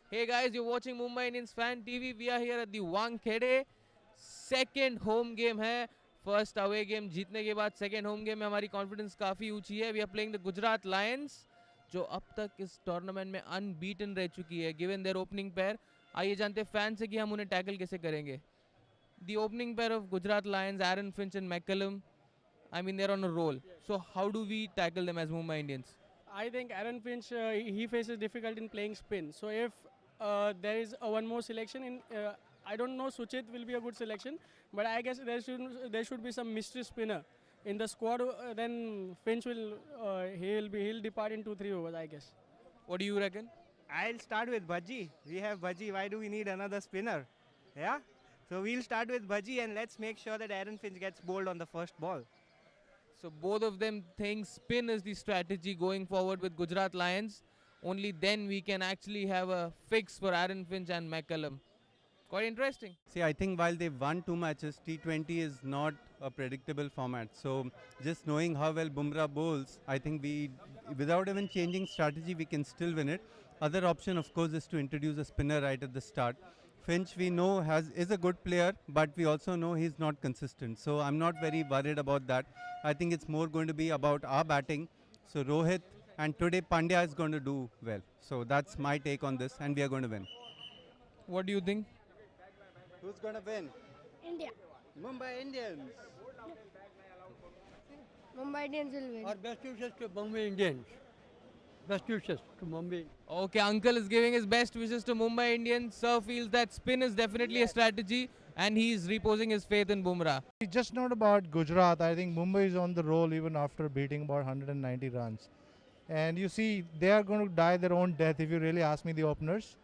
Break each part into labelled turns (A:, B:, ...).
A: Hey guys, you're watching Mumbai Indians Fan TV. We are here at the Wankhede. Second home game है. First away game जीतने के बाद second home game में हमारी confidence काफ़ी ऊंची है. We are playing the Gujarat Lions, जो अब तक इस tournament में unbeaten रह चुकी है. Given their opening pair, आइए जानते हैं fans से कि हम उन्हें tackle कैसे करेंगे. The opening pair of Gujarat Lions, Aaron Finch and McCallum, I mean they're on a roll. So how do we tackle them as Mumbai Indians?
B: I think Aaron Finch he faces difficulty in playing spin. So if there is one more selection in, I don't know, Suchit will be a good selection, but I guess there should be some mystery spinner in the squad. Then Finch will he'll depart in 2-3 overs, I guess.
A: What do you reckon?
C: I'll start with Bhaji. We have Bhaji. Why do we need another spinner? Yeah. So we'll start with Bhaji and let's make sure that Aaron Finch gets bowled on the first ball.
A: So both of them think spin is the strategy going forward with Gujarat Lions. Only then we can actually have a fix for Aaron Finch and McCallum. Quite interesting.
D: See, I think while they've won 2 matches, T20 is not a predictable format. So just knowing how well Bumrah bowls, I think without even changing strategy, we can still win it. Other option, of course, is to introduce a spinner right at the start. Finch, we know, is a good player, but we also know he's not consistent. So I'm not very worried about that. I think it's more going to be about our batting. So Rohit and today Pandya is going to do well. So that's my take on this, and we are going to win.
A: What do you think?
D: Who's going to win?
E: India.
D: Mumbai Indians.
E: Mumbai Indians will win.
F: Our best wishes to Mumbai Indians. Best wishes to Mumbai.
A: Okay, Uncle is giving his best wishes to Mumbai Indians. Sir feels that spin is definitely a strategy and he's reposing his faith in Bumrah.
G: It's just not about Gujarat. I think Mumbai is on the roll even after beating about 190 runs. And you see, they are going to die their own death if you really ask me, the openers.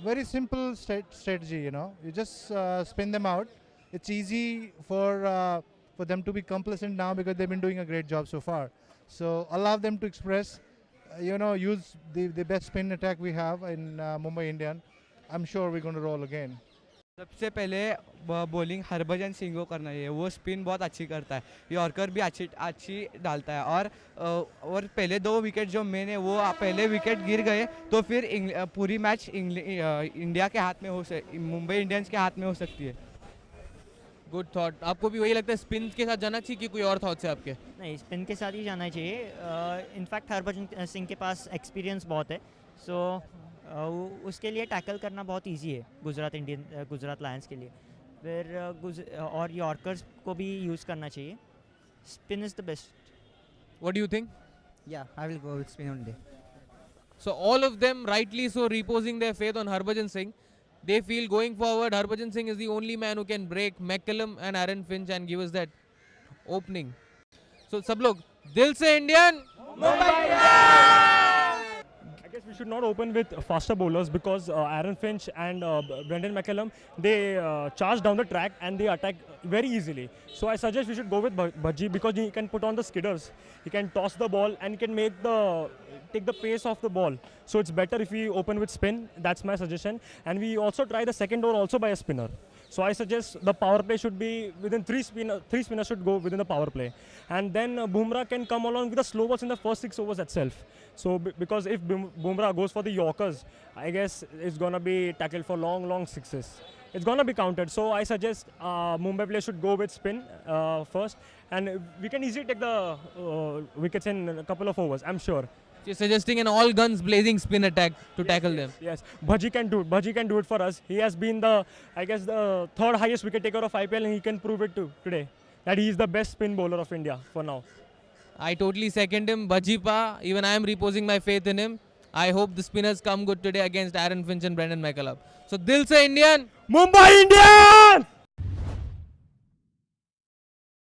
G: Very simple strategy, you know. You just spin them out. It's easy for them to be complacent now because they've been doing a great job so far. So allow them to express, use the best spin attack we have in Mumbai Indian. I'm sure we're going to roll again.
H: सबसे पहले bowling Harbhajan Singh को करना चाहिए. वो spin बहुत अच्छी करता है, यॉर्कर भी अच्छी डालता है. और पहले 2 विकेट जो मेन है वो पहले विकेट गिर गए तो फिर पूरी मैच इंडिया के हाथ में मुंबई इंडियंस के हाथ में हो सकती है.
A: Good thought. आपको भी वही लगता है स्पिन के साथ जाना चाहिए कि कोई और थॉट्स है आपके?
I: नहीं, स्पिन के साथ ही जाना चाहिए. इनफैक्ट हरभजन सिंह के पास एक्सपीरियंस बहुत है. सो उसके लिए टैकल करना बहुत इजी है गुजरात लायंस के लिए. फिर और यॉर्कर्स को भी यूज़ करना चाहिए. Spin is the best.
A: What do you think?
H: Yeah, I will go with spin only.
A: So all of them rightly so reposing their faith on Harbhajan Singh. They feel going forward Harbhajan Singh is the only man who can break McCallum and Aaron Finch and give us that opening. So सब लोग दिल से Indian.
J: I guess we should not open with faster bowlers because Aaron Finch and Brendan McCallum, they charge down the track and they attack very easily. So I suggest we should go with Bhaji because he can put on the skidders, he can toss the ball and he can take the pace of the ball. So it's better if we open with spin. That's my suggestion. And we also try the second over also by a spinner. So I suggest the power play should be within 3 spinners should go within the power play. And then Bumrah can come along with the slow balls in the first 6 overs itself. So because if Bumrah goes for the Yorkers, I guess it's going to be tackled for long sixes. It's going to be counted. So I suggest Mumbai players should go with spin first. And we can easily take the wickets in a couple of overs, I'm sure.
A: You're suggesting an all guns blazing spin attack to tackle them.
J: Yes, Bhaji can do it. Bhaji can do it for us. He has been the 3rd highest wicket taker of IPL and he can prove it today that he is the best spin bowler of India for now.
A: I totally second him. Bhajipa, even I am reposing my faith in him. I hope the spinners come good today against Aaron Finch and Brendan McCallum. So, Dil se Indian,
J: Mumbai Indians!